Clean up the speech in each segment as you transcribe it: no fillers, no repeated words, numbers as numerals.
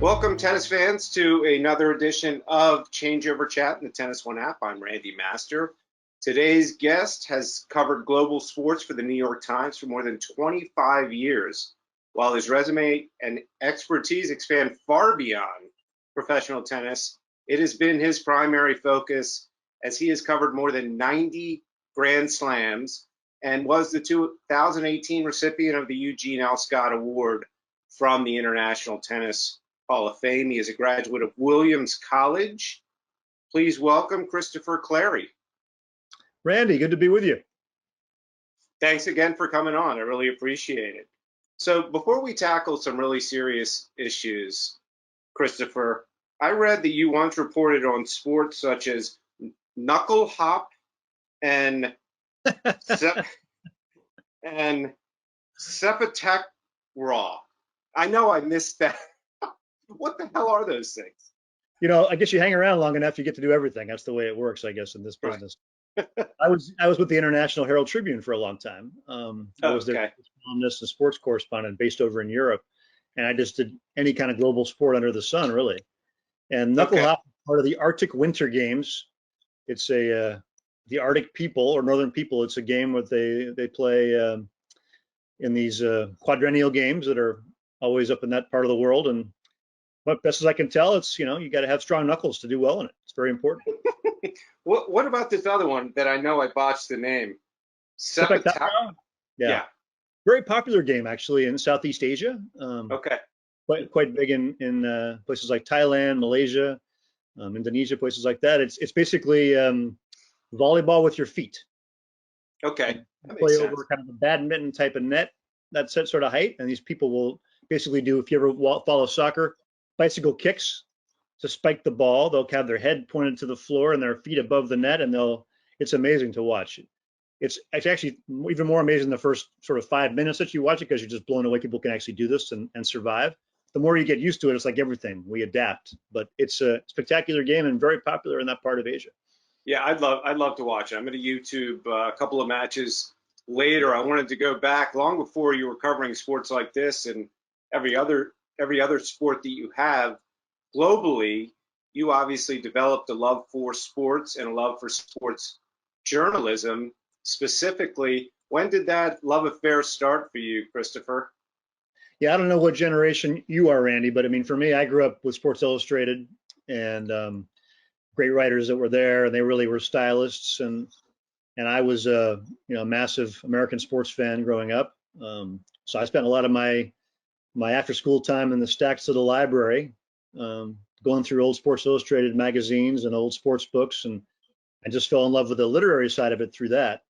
Welcome, tennis fans, to another edition of Changeover Chat in the Tennis One app. I'm Randy Master. Today's guest has covered global sports for the New York Times for more than 25 years. While his resume and expertise expand far beyond professional tennis, it has been his primary focus as he has covered more than 90 Grand Slams and was the 2018 recipient of the Eugene L. Scott Award from the International Tennis Hall of Fame. He is a graduate of Williams College. Please welcome Christopher Clarey. Randy, good to be with you. Thanks again for coming on. I really appreciate it. So before we tackle some really serious issues, Christopher, I read that you once reported on sports such as Knucklehop and and Sepatek Raw. I know I missed that. What the hell are those things? You know, I guess you hang around long enough, you get to do everything. That's the way it works, I guess, in this business. Right. I was with the International Herald Tribune for a long time. I was their columnist and sports correspondent based over in Europe, and I just did any kind of global sport under the sun, really. And Knucklehop is part of the Arctic Winter Games. It's the Arctic people or Northern people. It's a game where they play in these quadrennial games that are always up in that part of the world. And but best as I can tell, it's, you know, you got to have strong knuckles to do well in it. It's very important. What about this other one that I know I botched the name? Yeah. Very popular game actually in Southeast Asia. Quite big in places like Thailand, Malaysia, Indonesia, places like that. It's basically volleyball with your feet. Okay. You play over kind of a badminton type of net, that sort of height, and these people will basically do, if you ever follow soccer, bicycle kicks to spike the ball. They'll have their head pointed to the floor and their feet above the net, and it's amazing to watch. It's actually even more amazing the first sort of 5 minutes that you watch it, because you're just blown away people can actually do this and survive. The more you get used to it, it's like everything, we adapt. But it's a spectacular game and very popular in that part of Asia. Yeah, I'd love to watch it. I'm going to YouTube a couple of matches later. I wanted to go back long before you were covering sports like this and every other sport that you have globally. You obviously developed a love for sports and a love for sports journalism. Specifically, when did that love affair start for you, Christopher? Yeah, I don't know what generation you are, Randy, but I mean, for me, I grew up with Sports Illustrated and great writers that were there, and they really were stylists. And I was a massive American sports fan growing up. So I spent a lot of my after school time in the stacks of the library, going through old Sports Illustrated magazines and old sports books, and I just fell in love with the literary side of it through that.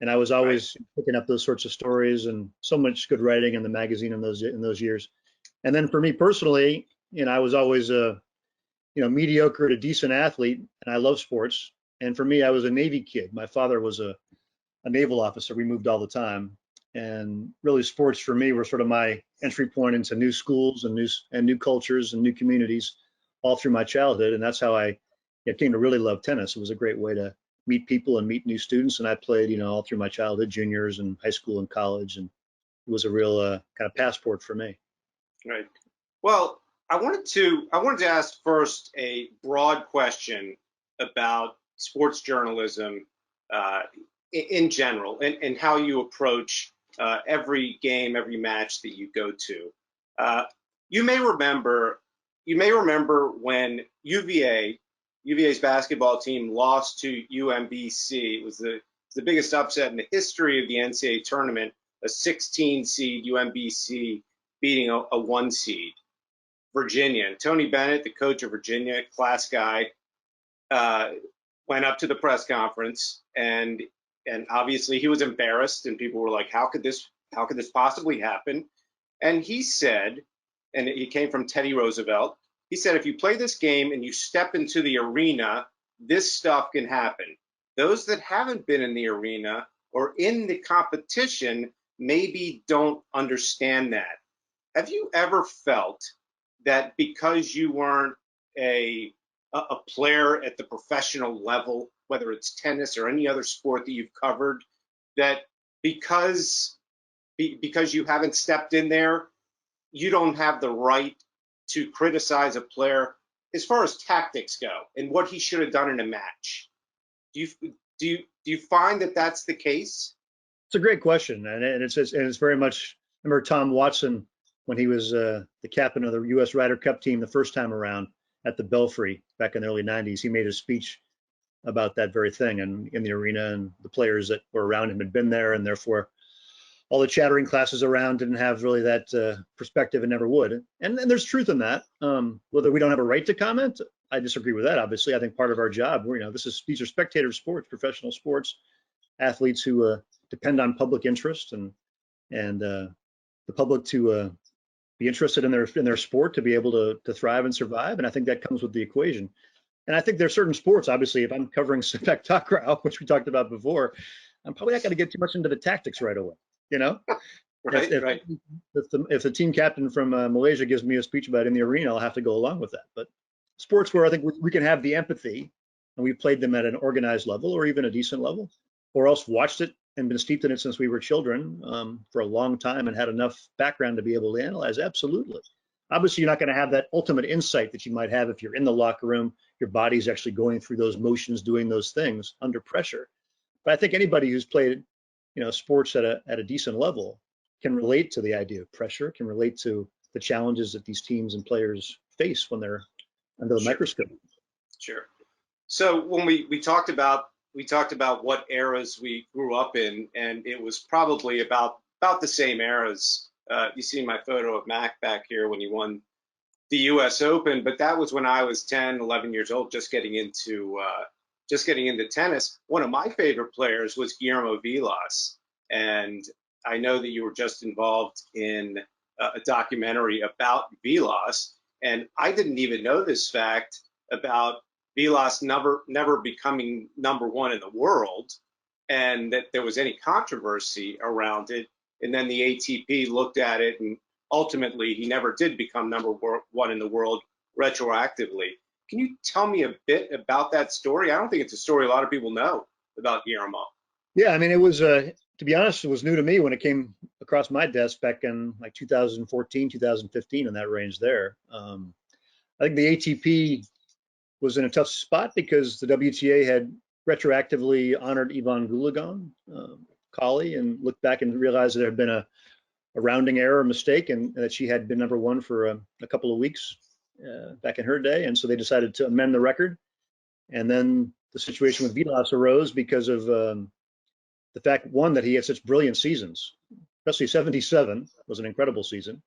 And I was always picking up those sorts of stories, and so much good writing in the magazine in those years. And then for me personally, I was always a mediocre to decent athlete, and I love sports. And for me, I was a Navy kid. My father was a naval officer. We moved all the time. And really, sports for me were sort of my entry point into new schools and new cultures and new communities all through my childhood. And that's how I came to really love tennis. It was a great way to meet people and meet new students. And I played, all through my childhood, juniors and high school and college. And it was a real kind of passport for me. Right. Well, I wanted to ask first a broad question about sports journalism in general, and how you approach every game, every match that you go to. You may remember when UVA's basketball team lost to UMBC. It was the biggest upset in the history of the NCAA tournament. A 16 seed UMBC beating a 1 seed Virginia. And Tony Bennett, the coach of Virginia, class guy, went up to the press conference, and obviously he was embarrassed, and people were like, how could this possibly happen? And he said, and he came from Teddy Roosevelt, he said, if you play this game and you step into the arena, this stuff can happen. Those that haven't been in the arena or in the competition maybe don't understand that. Have you ever felt that because you weren't a player at the professional level, whether it's tennis or any other sport that you've covered, that because you haven't stepped in there, you don't have the right to criticize a player as far as tactics go and what he should have done in a match. Do you find that that's the case? It's a great question, and it's very much. Remember Tom Watson when he was the captain of the U.S. Ryder Cup team the first time around at the Belfry back in the early '90s. He made a speech about that very thing, and in the arena, and the players that were around him had been there, and therefore all the chattering classes around didn't have really that perspective and never would. And there's truth in that. Whether we don't have a right to comment, I disagree with that. Obviously, I think part of our job, these are spectator sports, professional sports, athletes who depend on public interest and the public to be interested in their sport to be able to thrive and survive. And I think that comes with the equation. And I think there's certain sports, obviously, if I'm covering Sepak Takraw, which we talked about before, I'm probably not going to get too much into the tactics right away. Right, right. If the team captain from Malaysia gives me a speech about it in the arena, I'll have to go along with that. But sports where I think we can have the empathy, and we've played them at an organized level or even a decent level, or else watched it and been steeped in it since we were children for a long time and had enough background to be able to analyze. Absolutely. Obviously, you're not going to have that ultimate insight that you might have if you're in the locker room, your body's actually going through those motions, doing those things under pressure. But I think anybody who's played, sports at a decent level can relate to the idea of pressure, can relate to the challenges that these teams and players face when they're under the microscope. Sure. So when we talked about what eras we grew up in, and it was probably about the same eras. You see my photo of Mac back here when he won the U.S. Open, but that was when I was 10, 11 years old, just getting into tennis. One of my favorite players was Guillermo Vilas, and I know that you were just involved in a documentary about Vilas, and I didn't even know this fact about Vilas never becoming number one in the world, and that there was any controversy around it. And then the ATP looked at it, and ultimately he never did become number one in the world retroactively. Can you tell me a bit about that story? I don't think it's a story a lot of people know about Guillermo. Yeah, I mean, it was, to be honest, it was new to me when it came across my desk back in like 2014, 2015, in that range there. I think the ATP was in a tough spot because the WTA had retroactively honored Ivan Gulagon, collie, and looked back and realized that there had been a rounding error, a mistake, and that she had been number one for a couple of weeks back in her day. And so they decided to amend the record. And then the situation with Vilas arose because of the fact, one, that he had such brilliant seasons, especially 77 was an incredible season.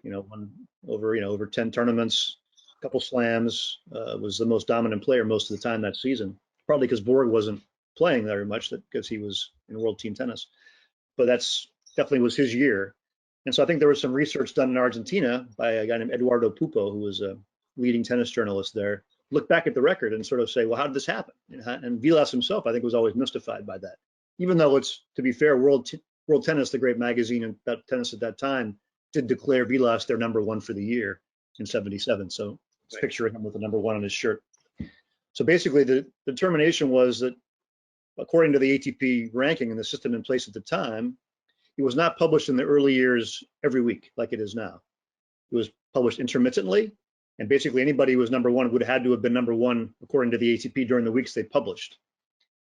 Won over 10 tournaments, a couple slams, was the most dominant player most of the time that season, probably because Borg wasn't playing very much, because he was in world team tennis. But that's definitely was his year. And so I think there was some research done in Argentina by a guy named Eduardo Pupo, who was a leading tennis journalist there, look back at the record and sort of say, well, how did this happen? And Vilas himself, I think, was always mystified by that. Even though, it's, to be fair, World Tennis, the great magazine about tennis at that time, did declare Vilas their number one for the year in 77. So let's picture him with the number one on his shirt. So basically the determination was that, according to the ATP ranking and the system in place at the time, it was not published in the early years every week like it is now. It was published intermittently, and basically anybody who was number one would have had to have been number one according to the ATP during the weeks they published.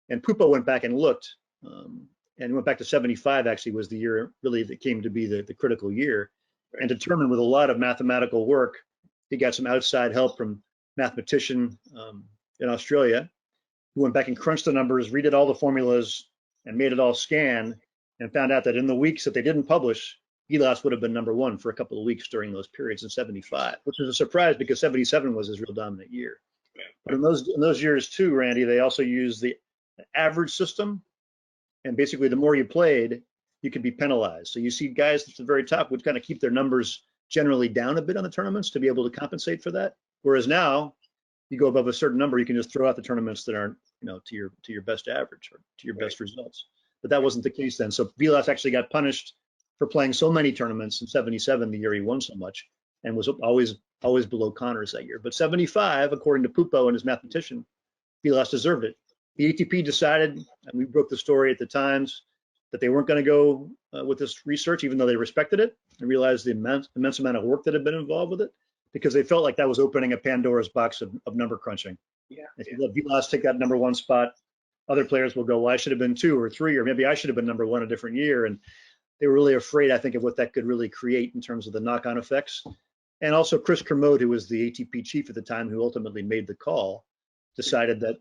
And Pupo went back and looked, and went back to 75 actually was the year really that came to be the critical year, and determined with a lot of mathematical work. He got some outside help from mathematician in Australia, who went back and crunched the numbers, redid all the formulas, and made it all scan, and found out that in the weeks that they didn't publish, Vilas would have been number one for a couple of weeks during those periods in 75, which was a surprise because 77 was his real dominant year. But in those years too, Randy, they also used the average system, and basically the more you played, you could be penalized. So you see guys at the very top would kind of keep their numbers generally down a bit on the tournaments to be able to compensate for that. Whereas now, you go above a certain number, you can just throw out the tournaments that aren't, to your best average or to your best results. But that wasn't the case then. So Vilas actually got punished for playing so many tournaments in 77, the year he won so much, and was always below Connors that year. But 75, according to Pupo and his mathematician, Vilas deserved it. The ATP decided, and we broke the story at the Times, that they weren't going to go with this research, even though they respected it and realized the immense amount of work that had been involved with it. because they felt like that was opening a Pandora's box of number crunching. Yeah. If you let Vilas take that number one spot, other players will go, well, I should have been 2 or 3, or maybe I should have been number 1 a different year. And they were really afraid, I think, of what that could really create in terms of the knock-on effects. And also Chris Kermode, who was the ATP chief at the time, who ultimately made the call, decided that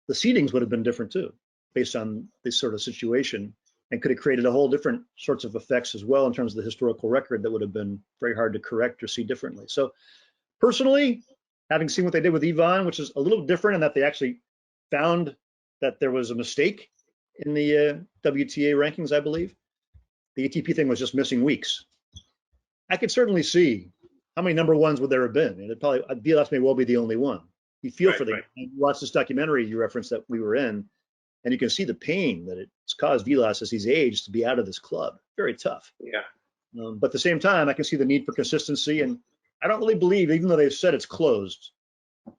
the seedings would have been different too, based on this sort of situation, and could have created a whole different sorts of effects as well in terms of the historical record that would have been very hard to correct or see differently. So personally, having seen what they did with Ivan, which is a little different in that they actually found that there was a mistake in the WTA rankings, I believe. The ATP thing was just missing weeks. I could certainly see how many number ones would there have been. And it probably, Vilas may well be the only one. You feel for the, you watch this documentary you referenced that we were in, and you can see the pain that it's caused Vilas as he's aged to be out of this club. Very tough. Yeah. But at the same time, I can see the need for consistency. And I don't really believe, even though they've said it's closed,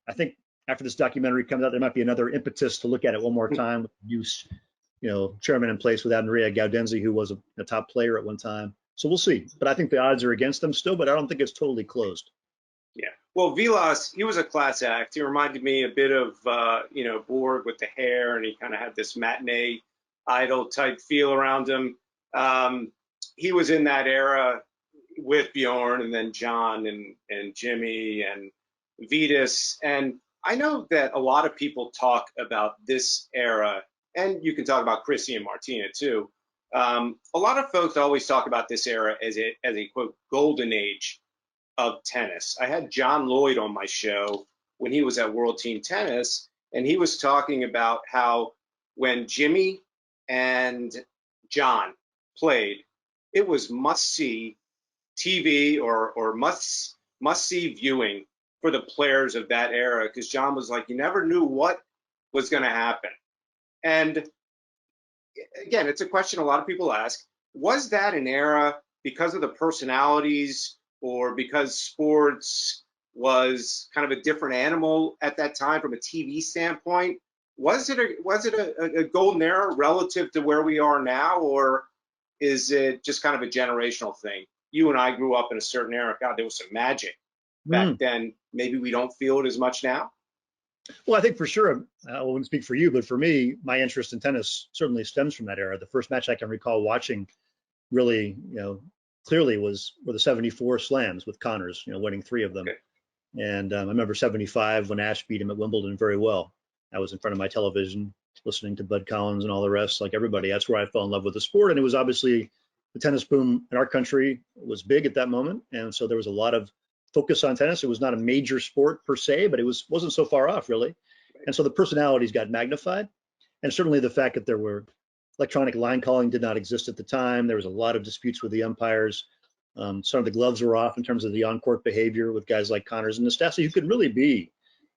I think after this documentary comes out, there might be another impetus to look at it one more time with use, chairman in place with Andrea Gaudenzi, who was a top player at one time. So we'll see. But I think the odds are against them still, but I don't think it's totally closed. Yeah. Well, Vilas, he was a class act. He reminded me a bit of, Borg with the hair, and he kind of had this matinee idol type feel around him. He was in that era with Bjorn and then John and Jimmy and Vitas. And I know that a lot of people talk about this era, and you can talk about Chrissy and Martina too. A lot of folks always talk about this era as a quote golden age of tennis. I had John Lloyd on my show when he was at World Team Tennis, and he was talking about how when Jimmy and John played, it was must-see TV or must-see viewing for the players of that era, because John was like, you never knew what was going to happen. And again, it's a question a lot of people ask. Was that an era because of the personalities, or because sports was kind of a different animal at that time from a TV standpoint? Was it a golden era relative to where we are now, or is it just kind of a generational thing? You and I grew up in a certain era. God, there was some magic back then. Maybe we don't feel it as much now. Well, I think for sure, I wouldn't speak for you, but for me, my interest in tennis certainly stems from that era. The first match I can recall watching really, clearly were the 74 slams with Connors, winning 3 of them. Okay. And I remember 75 when Ash beat him at Wimbledon very well. I was in front of my television listening to Bud Collins and all the rest, like everybody. That's where I fell in love with the sport. And it was obviously the tennis boom in our country was big at that moment. And so there was a lot of focus on tennis. It was not a major sport per se, but it wasn't so far off really. And so the personalities got magnified. And certainly the fact that there were electronic line calling did not exist at the time. There was a lot of disputes with the umpires. Some of the gloves were off in terms of the on-court behavior with guys like Connors and Nastase, who could really be,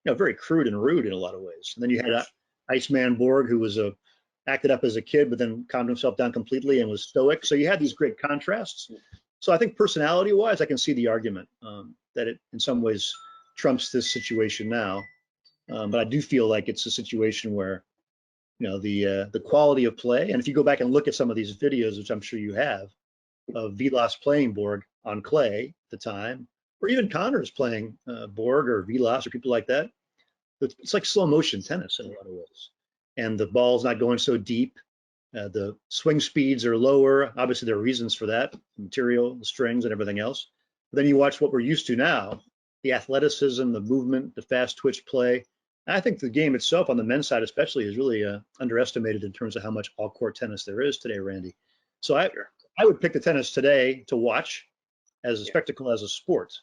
very crude and rude in a lot of ways. And then you had Iceman Borg, who was acted up as a kid, but then calmed himself down completely and was stoic. So you had these great contrasts. So I think personality-wise, I can see the argument that it, in some ways, trumps this situation now. But I do feel like it's a situation where, the quality of play, and if you go back and look at some of these videos, which I'm sure you have, of Vilas playing Borg on clay at the time, or even Connors playing Borg or Vilas or people like that, it's like slow motion tennis in a lot of ways. And the ball's not going so deep. The swing speeds are lower. Obviously, there are reasons for that, the material, the strings, and everything else. But then you watch what we're used to now, the athleticism, the movement, the fast twitch play. And I think the game itself on the men's side especially is really underestimated in terms of how much all-court tennis there is today, Randy. So I would pick the tennis today to watch as a spectacle, as a sport.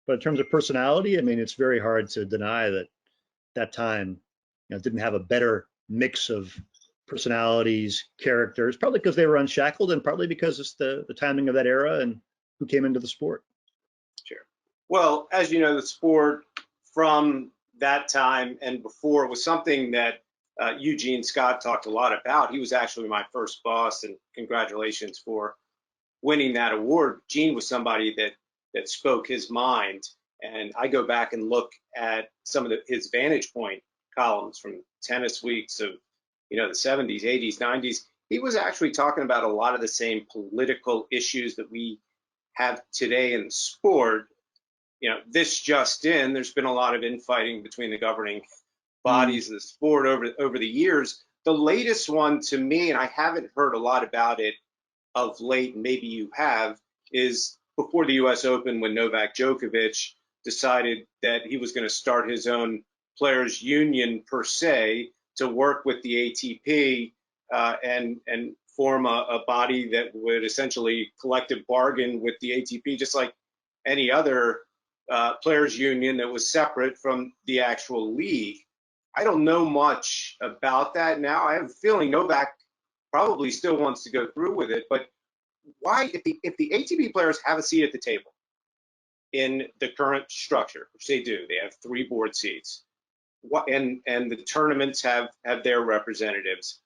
But in terms of personality, I mean, it's very hard to deny that time didn't have a better mix of personalities, characters, probably because they were unshackled and partly because it's the timing of that era and who came into the sport. Sure. Well, as you know, the sport from that time and before was something that Eugene Scott talked a lot about. He was actually my first boss, and congratulations for winning that award. Gene was somebody that spoke his mind, and I go back and look at some of his Vantage Point columns from tennis weeks of the 70s, 80s, 90s. He was actually talking about a lot of the same political issues that we have today in the sport, this just in, there's been a lot of infighting between the governing bodies of the sport over the years. The latest one to me, and I haven't heard a lot about it of late, and maybe you have, is before the U.S. Open when Novak Djokovic decided that he was going to start his own players union per se to work with the ATP and form a body that would essentially collective bargain with the ATP, just like any other players union that was separate from the actual league. I don't know much about that now. I have a feeling Novak probably still wants to go through with it, but why, if the ATP players have a seat at the table in the current structure, which they do, they have 3 board seats, and the tournaments have their representatives,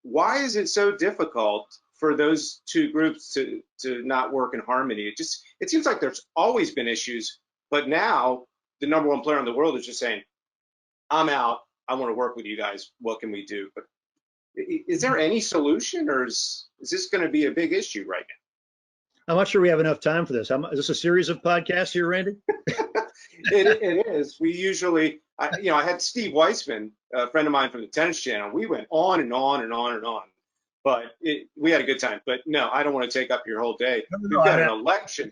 why is it so difficult for those 2 groups to not work in harmony? It seems like there's always been issues, but now the number 1 player in the world is just saying, I'm out. I want to work with you guys. What can we do? But is there any solution, or is this going to be a big issue right now? I'm not sure we have enough time for this. Is this a series of podcasts here, Randy? It is. We usually, I had Steve Weissman, a friend of mine from the Tennis Channel. We went on and on and on and on, but we had a good time. But no, I don't want to take up your whole day. We've got an election.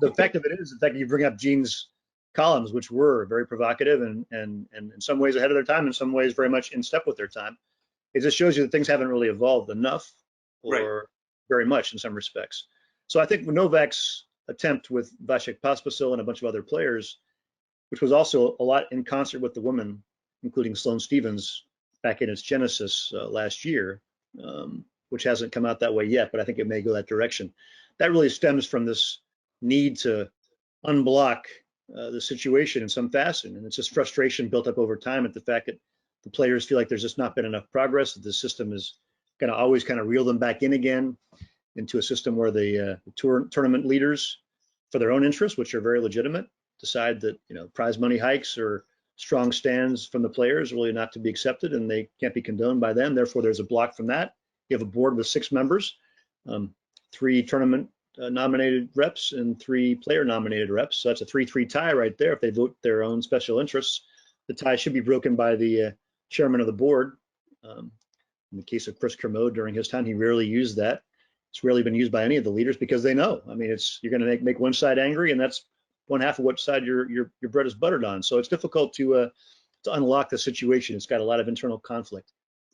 The fact of it is, you bring up Gene's columns, which were very provocative and in some ways ahead of their time, in some ways very much in step with their time. It just shows you that things haven't really evolved enough, or very much in some respects. So I think Novak's attempt with Vasek Pospisil and a bunch of other players, which was also a lot in concert with the women, including Sloane Stephens back in its genesis last year, which hasn't come out that way yet, but I think it may go that direction. That really stems from this need to unblock the situation in some fashion. And it's just frustration built up over time at the fact that the players feel like there's just not been enough progress, that the system is going to always kind of reel them back in again into a system where the tournament leaders, for their own interests, which are very legitimate, decide that prize money hikes or strong stands from the players are really not to be accepted, and they can't be condoned by them. Therefore, there's a block from that. You have a board with 6 members, 3 tournament nominated reps and 3 player nominated reps. So that's a 3-3 tie right there. If they vote their own special interests, the tie should be broken by the chairman of the board. In the case of Chris Kermode during his time, he rarely used that. It's rarely been used by any of the leaders because they know. I mean, you're going to make one side angry, and that's one half of what side your bread is buttered on. So it's difficult to unlock the situation. It's got a lot of internal conflict.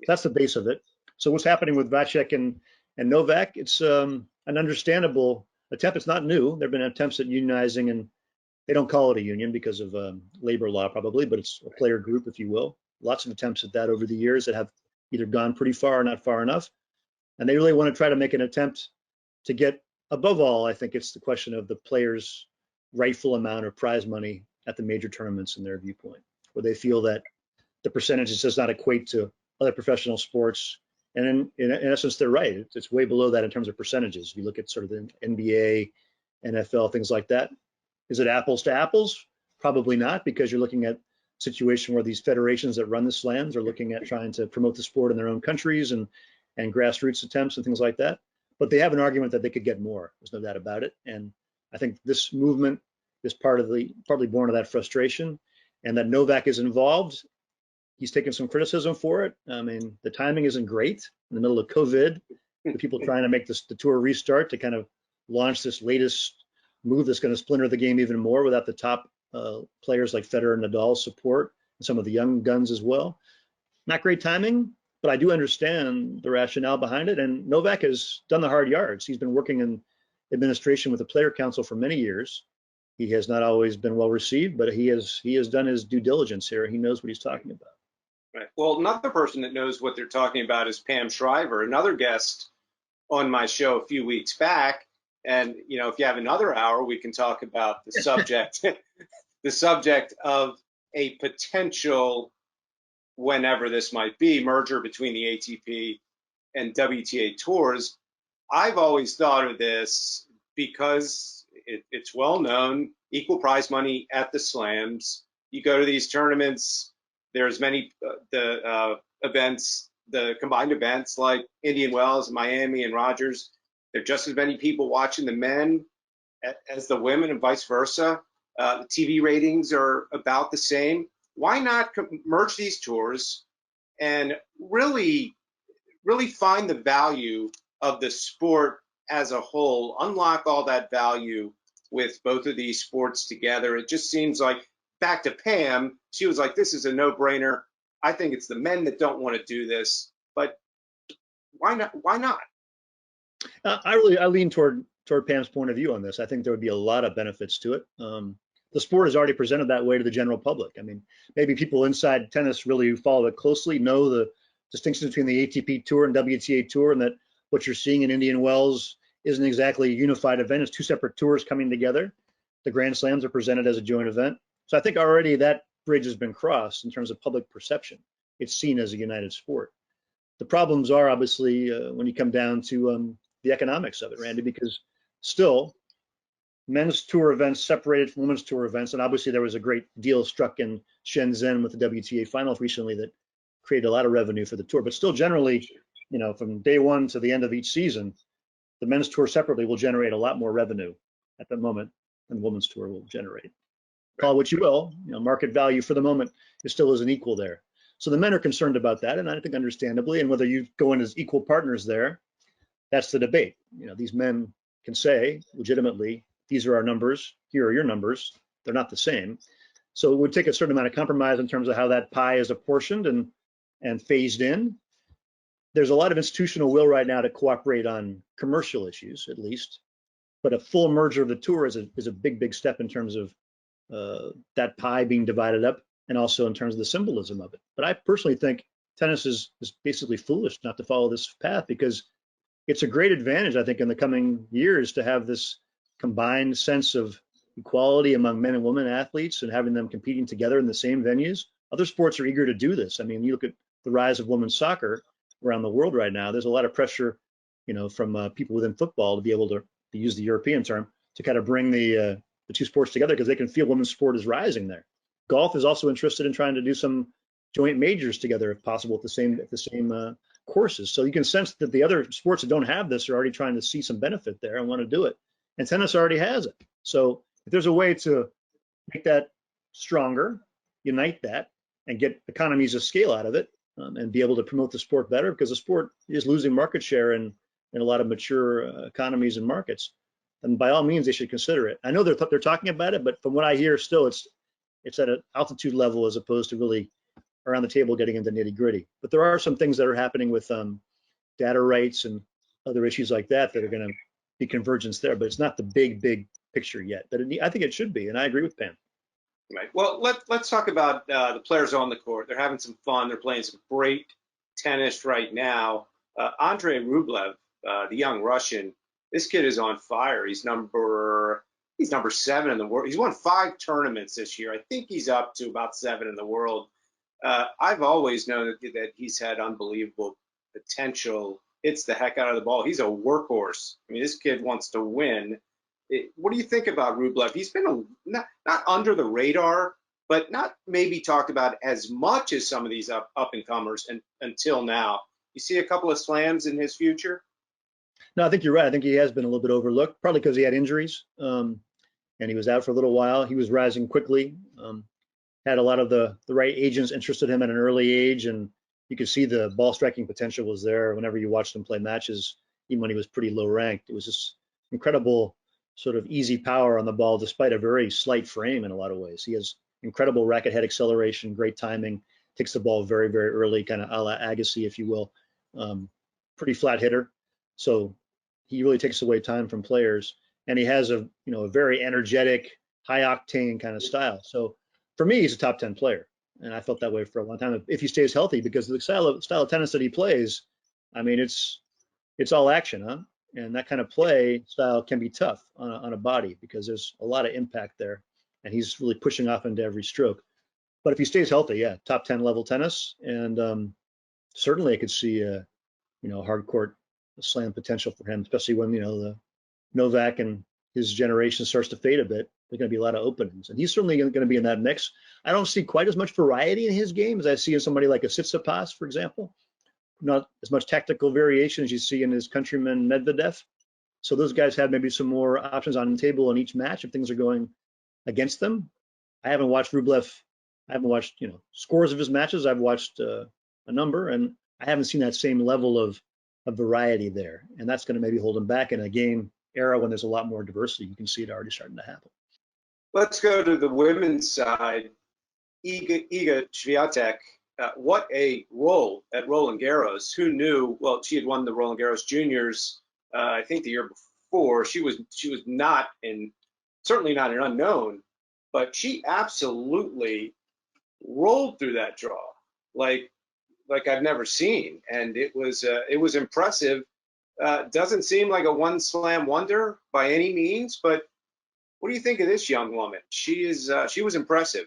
That's the base of it. So what's happening with Vasek and Novak? It's an understandable attempt. It's not new. There have been attempts at unionizing, and they don't call it a union because of labor law probably, but it's a player group, if you will. Lots of attempts at that over the years that have either gone pretty far or not far enough. And they really want to try to make an attempt to get, above all, I think it's the question of the players' rightful amount of prize money at the major tournaments in their viewpoint, where they feel that the percentages does not equate to other professional sports. And in essence, they're right. It's way below that in terms of percentages. If you look at sort of the NBA, NFL, things like that. Is it apples to apples? Probably not, because you're looking at a situation where these federations that run the slams are looking at trying to promote the sport in their own countries and grassroots attempts and things like that. But they have an argument that they could get more. There's no doubt about it. And I think this movement is partly born of that frustration, and that Novak is involved. He's taken some criticism for it. I mean, the timing isn't great in the middle of COVID. The people trying to make the tour restart to kind of launch this latest move that's going to splinter the game even more without the top players like Federer and Nadal's support, and some of the young guns as well. Not great timing, but I do understand the rationale behind it. And Novak has done the hard yards. He's been working in administration with the Player Council for many years. He has not always been well received, but he has done his due diligence here. He knows what he's talking about. Right. Well, another person that knows what they're talking about is Pam Shriver, another guest on my show a few weeks back. And if you have another hour, we can talk about the subject, the subject of a potential, whenever this might be, merger between the ATP and WTA tours. I've always thought of this because it's well known, equal prize money at the slams. You go to these tournaments, there's many events, the combined events like Indian Wells, Miami, and Rogers. There are just as many people watching the men as the women, and vice versa. The TV ratings are about the same. Why not merge these tours and really find the value of the sport as a whole, unlock all that value with both of these sports together? It just seems like, back to Pam, she was like, this is a no-brainer. I think it's the men that don't want to do this, but why not? Why not? I lean toward Pam's point of view on this. I think there would be a lot of benefits to it. The sport is already presented that way to the general public. I mean, maybe people inside tennis really who follow it closely know the distinction between the ATP Tour and WTA Tour, and that what you're seeing in Indian Wells isn't exactly a unified event. It's two separate tours coming together. The Grand Slams are presented as a joint event. So I think already that bridge has been crossed in terms of public perception. It's seen as a united sport. The problems are obviously when you come down to the economics of it, Randy, because still men's tour events separated from women's tour events. And obviously there was a great deal struck in Shenzhen with the WTA finals recently that created a lot of revenue for the tour. But still generally, from day one to the end of each season, the men's tour separately will generate a lot more revenue at the moment than the women's tour will generate. Call it what you will, market value for the moment is still isn't equal there. So the men are concerned about that, and I think understandably, and whether you go in as equal partners there, that's the debate. These men can say legitimately, these are our numbers, here are your numbers. They're not the same. So it would take a certain amount of compromise in terms of how that pie is apportioned and phased in. There's a lot of institutional will right now to cooperate on commercial issues, at least. But a full merger of the tour is a big step in terms of that pie being divided up, and also in terms of the symbolism of it. But I personally think tennis is basically foolish not to follow this path, because it's a great advantage, I think, in the coming years to have this combined sense of equality among men and women athletes and having them competing together in the same venues. Other sports are eager to do this. I mean, you look at the rise of women's soccer around the world right now. There's a lot of pressure, from people within football to be able to use the European term, to kind of bring the two sports together, because they can feel women's sport is rising there. Golf is also interested in trying to do some joint majors together, if possible, at the same courses. So you can sense that the other sports that don't have this are already trying to see some benefit there and want to do it. And tennis already has it. So if there's a way to make that stronger, unite that, and get economies of scale out of it, and be able to promote the sport better, because the sport is losing market share in a lot of mature economies and markets, then by all means they should consider it. I know they're talking about it, but from what I hear, still it's at an altitude level as opposed to really around the table getting into nitty gritty. But there are some things that are happening with data rights and other issues like that are going to be convergence there, but it's not the big picture yet. But I think it should be, and I agree with Pam. Right. Well, let's talk about the players on the court. They're having some fun. They're playing some great tennis right now. Andrey Rublev, the young Russian, this kid is on fire. He's number 7 in the world. He's won 5 tournaments this year. I think he's up to about 7 in the world. I've always known that he's had unbelievable potential. Hits the heck out of the ball. He's a workhorse. I mean, this kid wants to win. What do you think about Rublev? He's been not under the radar, but not maybe talked about as much as some of these up and comers until now. You see a couple of slams in his future? No, I think you're right. I think he has been a little bit overlooked, probably because he had injuries, and he was out for a little while. He was rising quickly, had a lot of the right agents interested in him at an early age, and you could see the ball striking potential was there whenever you watched him play matches, even when he was pretty low ranked. It was just incredible sort of easy power on the ball, despite a very slight frame in a lot of ways. He has incredible racket head acceleration, great timing, takes the ball very early, kind of a la Agassi, if you will. Pretty flat hitter. So he really takes away time from players, and he has a very energetic, high octane kind of style. So for me, he's a top 10 player, and I felt that way for a long time if he stays healthy, because the style of tennis that he plays, I mean, it's all action, huh? And that kind of play style can be tough on a body, because there's a lot of impact there, and he's really pushing off into every stroke. But if he stays healthy, yeah, top 10 level tennis, and certainly I could see hard court slam potential for him, especially when the Novak and his generation starts to fade a bit. There's going to be a lot of openings, and he's certainly going to be in that mix. I don't see quite as much variety in his game as I see in somebody like a Tsitsipas, for example. Not as much tactical variation as you see in his countryman Medvedev. So those guys have maybe some more options on the table in each match if things are going against them. I haven't watched Rublev. I haven't watched, scores of his matches. I've watched a number, and I haven't seen that same level of variety there. And that's going to maybe hold him back in a game era when there's a lot more diversity. You can see it already starting to happen. Let's go to the women's side. Iga Swiatek, what a role at Roland Garros. Who knew? Well, she had won the Roland Garros Juniors, I think the year before. She was not certainly not an unknown, but she absolutely rolled through that draw like I've never seen, and it was impressive. Doesn't seem like a one slam wonder by any means, but what do you think of this young woman? She was impressive.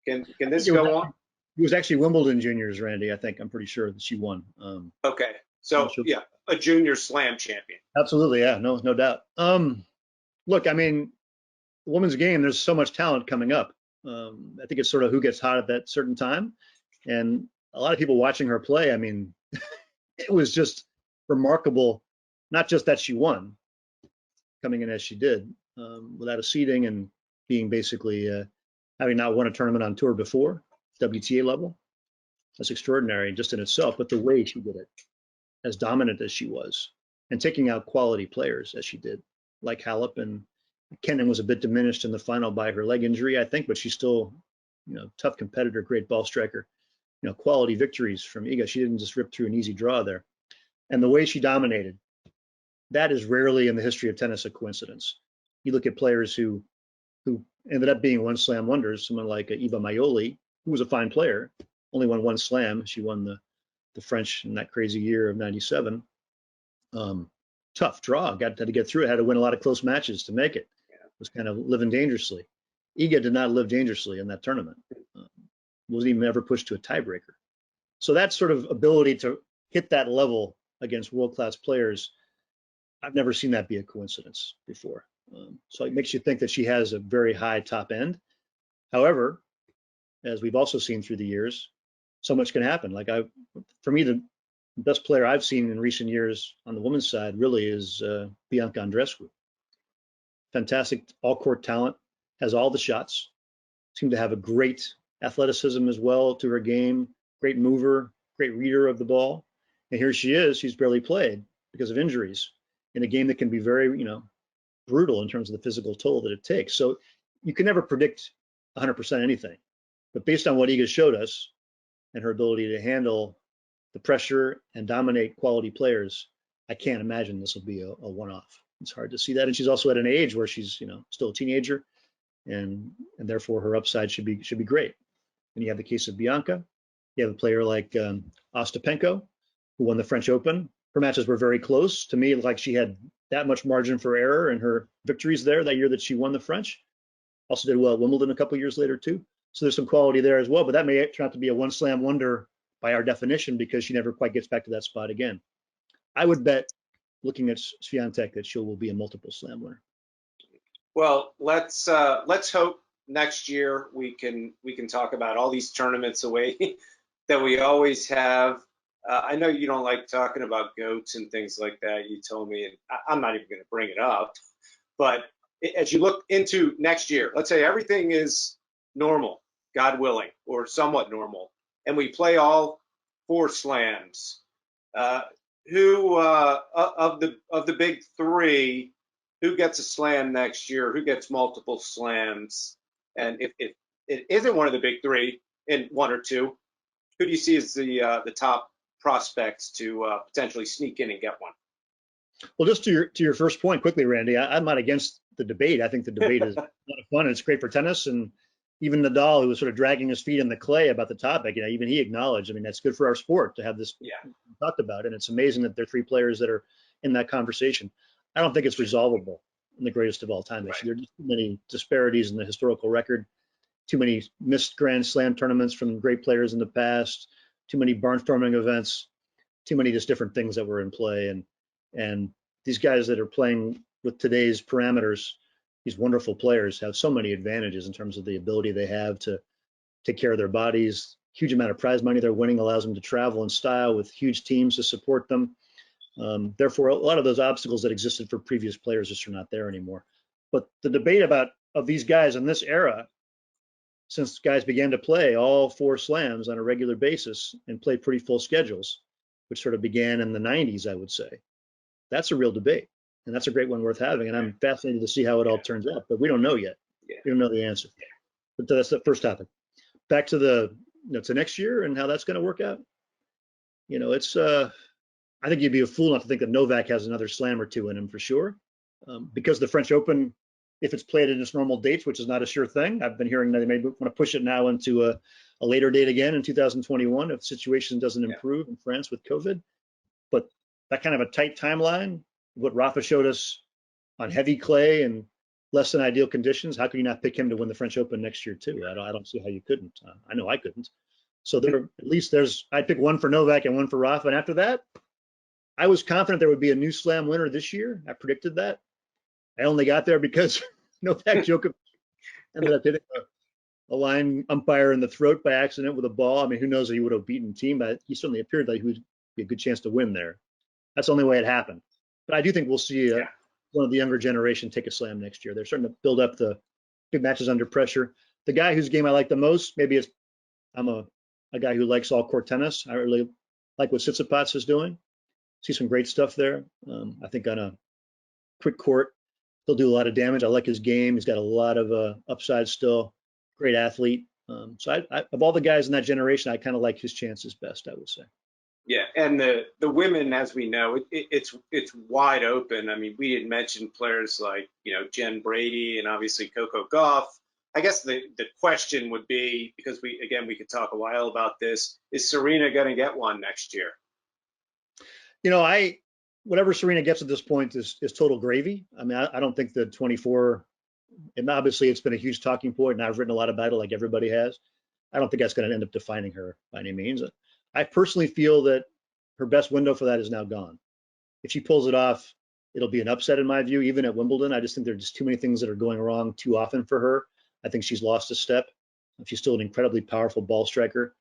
Can this go on? It was actually Wimbledon Juniors, Randy. I'm pretty sure that she won. Okay, so yeah, a junior slam champion. Absolutely, yeah, no doubt. Look, I mean, the women's game, there's so much talent coming up. I think it's sort of who gets hot at that certain time, and a lot of people watching her play. I mean, it was just remarkable. Not just that she won, coming in as she did, without a seeding and being basically having not won a tournament on tour before, WTA level. That's extraordinary just in itself, but the way she did it, as dominant as she was, and taking out quality players as she did, like Halep, and Kenin was a bit diminished in the final by her leg injury, I think, but she's still, tough competitor, great ball striker, quality victories from Iga. She didn't just rip through an easy draw there. And the way she dominated, that is rarely in the history of tennis a coincidence. You look at players who ended up being one slam wonders, someone like Iba Maioli, who was a fine player, only won one slam. She won the French in that crazy year of '97. Tough draw, had to get through it, had to win a lot of close matches to make it. Was kind of living dangerously. Iga did not live dangerously in that tournament. Wasn't even ever pushed to a tiebreaker. So that sort of ability to hit that level against world-class players, I've never seen that be a coincidence before. So it makes you think that she has a very high top end. However, as we've also seen through the years, so much can happen. For me, the best player I've seen in recent years on the women's side really is Bianca Andreescu. Fantastic all-court talent, has all the shots, seemed to have a great athleticism as well to her game, great mover, great reader of the ball. And here she is, she's barely played because of injuries in a game that can be very, brutal in terms of the physical toll that it takes. So you can never predict 100% anything. But based on what Iga showed us and her ability to handle the pressure and dominate quality players, I can't imagine this will be a one-off. It's hard to see that. And she's also at an age where she's, still a teenager, and therefore her upside should be great. And you have the case of Bianca. You have a player like Ostapenko, who won the French Open. Her matches were very close. To me, like she had that much margin for error in her victories there that year that she won the French. Also did well at Wimbledon a couple years later too. So there's some quality there as well, but that may turn out to be a one slam wonder by our definition because she never quite gets back to that spot again. I would bet, looking at Swiatek, that she will be a multiple slam winner. Well, let's hope next year we can talk about all these tournaments away that we always have. I know you don't like talking about goats and things like that. You told me, and I'm not even going to bring it up. But as you look into next year, let's say everything is normal, God willing, or somewhat normal, and we play all 4 slams. Who of the big 3, who gets a slam next year? Who gets multiple slams? And if it isn't one of the big 3 in 1 or 2, who do you see as the top prospects to potentially sneak in and get one? Well, just to your first point quickly, Randy, I'm not against the debate. I think the debate is a lot of fun. And it's great for tennis. And even Nadal, who was sort of dragging his feet in the clay about the topic, even he acknowledged, that's good for our sport to have this talked about. And it's amazing that there are 3 players that are in that conversation. I don't think it's resolvable in the greatest of all time. Right. There are just too many disparities in the historical record, too many missed Grand Slam tournaments from great players in the past, too many barnstorming events, too many just different things that were in play. And these guys that are playing with today's parameters, these wonderful players, have so many advantages in terms of the ability they have to take care of their bodies. Huge amount of prize money they're winning allows them to travel in style with huge teams to support them. Therefore, a lot of those obstacles that existed for previous players just are not there anymore. But the debate about of these guys in this era, since guys began to play all 4 slams on a regular basis and play pretty full schedules, which sort of began in the 90s, I would say. That's a real debate, and that's a great one worth having. And I'm fascinated to see how it all turns out, but we don't know yet. We don't know the answer. But that's the first topic. Back to to next year and how that's going to work out. It's I think you'd be a fool not to think that Novak has another slam or two in him for sure, because the French Open, if it's played in its normal dates, which is not a sure thing, I've been hearing that they may want to push it now into a later date again in 2021 if the situation doesn't improve in France with COVID. But that kind of a tight timeline, what Rafa showed us on heavy clay and less than ideal conditions, how can you not pick him to win the French Open next year too? I don't see how you couldn't. I know I couldn't. So I'd pick one for Novak and one for Rafa. And after that, I was confident there would be a new slam winner this year. I predicted that. I only got there because Novak Djokovic ended up hitting a line umpire in the throat by accident with a ball. I mean, who knows if he would have beaten the team, but he certainly appeared like he would be a good chance to win there. That's the only way it happened. But I do think we'll see one of the younger generation take a slam next year. They're starting to build up the big matches under pressure. The guy whose game I like the most, I'm a guy who likes all court tennis. I really like what Tsitsipas is doing. See some great stuff there. I think on a quick court, he'll do a lot of damage. I like his game. He's got a lot of upside still. Great athlete. So of all the guys in that generation, I kind of like his chances best, I would say. Yeah, and the women, as we know, it's wide open. I mean, we had mentioned players like Jen Brady and obviously Coco Gauff. I guess the question would be, because we could talk a while about this, is Serena going to get one next year? Whatever Serena gets at this point is total gravy. I mean, I don't think the 24, and obviously it's been a huge talking point, and I've written a lot about it like everybody has. I don't think that's going to end up defining her by any means. I personally feel that her best window for that is now gone. If she pulls it off, it'll be an upset in my view, even at Wimbledon. I just think there's just too many things that are going wrong too often for her. I think she's lost a step. She's still an incredibly powerful ball striker,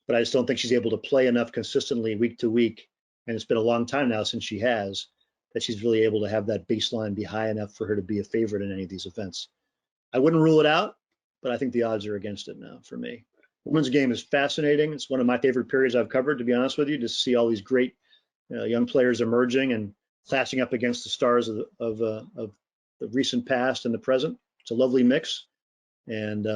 but I just don't think she's able to play enough consistently week to week. And it's been a long time now since she has, that she's really able to have that baseline be high enough for her to be a favorite in any of these events. I wouldn't rule it out, but I think the odds are against it now for me. Women's game is fascinating. It's one of my favorite periods I've covered, to be honest with you, to see all these great young players emerging and clashing up against the stars of the recent past and the present. It's a lovely mix. And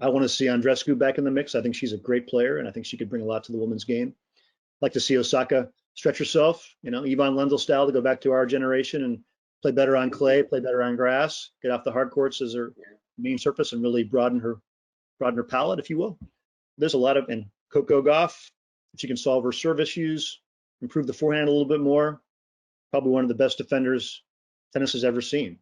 I want to see Andreescu back in the mix. I think she's a great player, and I think she could bring a lot to the women's game. I'd like to see Osaka stretch herself, Ivan Lendl style, to go back to our generation and play better on clay, play better on grass, get off the hard courts as her main surface and really broaden her palette, if you will. There's a lot of, and Coco Gauff, if she can solve her serve issues, improve the forehand a little bit more, probably one of the best defenders tennis has ever seen.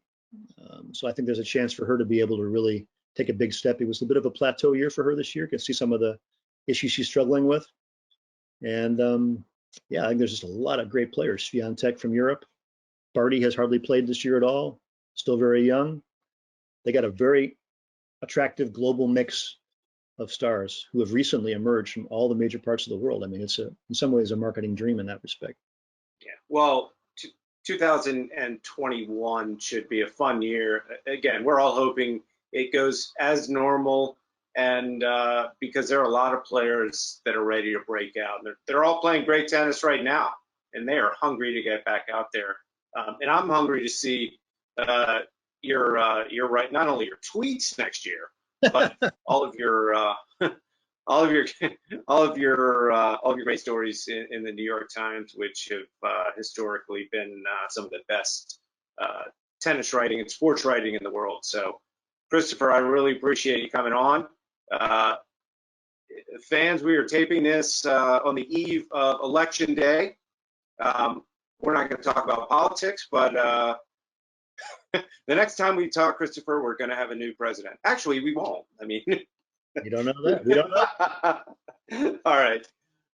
So I think there's a chance for her to be able to really take a big step. It was a bit of a plateau year for her this year. You can see some of the issues she's struggling with. And I think there's just a lot of great players. Swiatek from Europe. Barty has hardly played this year at all, still very young. They got a very attractive global mix of stars who have recently emerged from all the major parts of the world. I mean, it's in some ways a marketing dream in that respect. Yeah, well, 2021 should be a fun year. Again, we're all hoping it goes as normal, and because there are a lot of players that are ready to break out. They're all playing great tennis right now, and they are hungry to get back out there. And I'm hungry to see your right, not only your tweets next year, but all of your great stories in the New York Times, which have historically been some of the best tennis writing and sports writing in the world. So, Christopher, I really appreciate you coming on. Fans, we are taping this on the eve of Election Day. We're not going to talk about politics, but the next time we talk, Christopher, we're going to have a new president. Actually, we won't. I mean, you don't know that. We don't know. All right.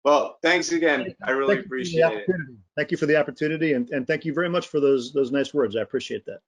Well, thanks again. I really appreciate it. Thank you for the opportunity, and thank you very much for those nice words. I appreciate that.